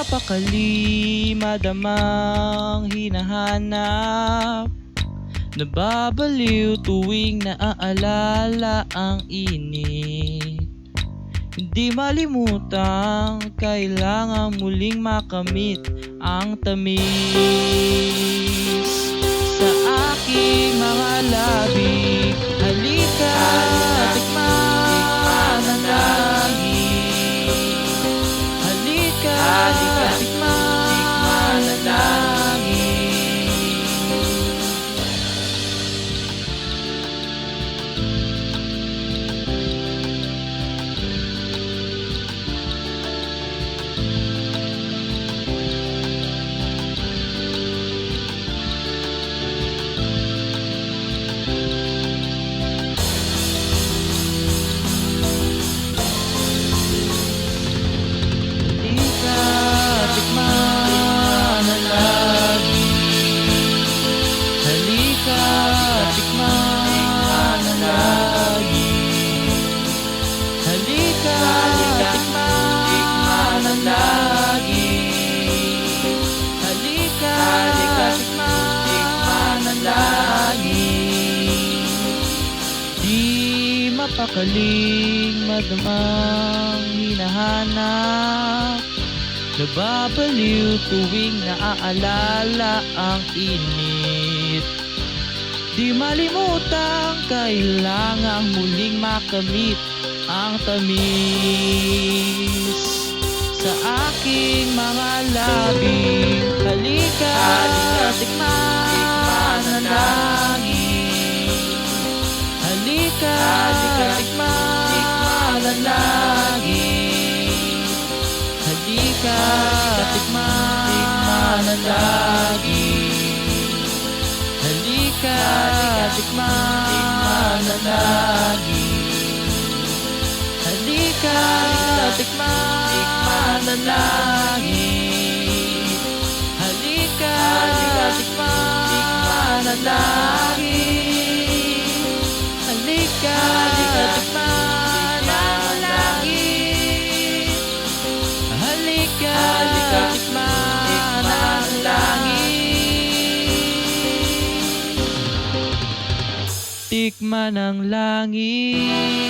mapakali, madamang hinahanap. Nababaliw tuwing naaalala ang init. Hindi malimutang kailangan muling makamit ang tamis sa aking mga labi. Halika, tikman ang langit. Halika, tikman ang langit. Mapakaling, madamang hinahanap. Nababaliw tuwing naaalala ang init. Di malimutang kailangang muling makamit ang tamis sa aking mga labi. Halika, tikman ang langit. Halika, tikman ang langit. Halika, tikman ang langit. Halika, tikman ang langit. Halika, tikman ang langit. Halika, tikman ang langit. Halika, tikman ang langit. Halika, tikman ang langit. Tikman ang langit.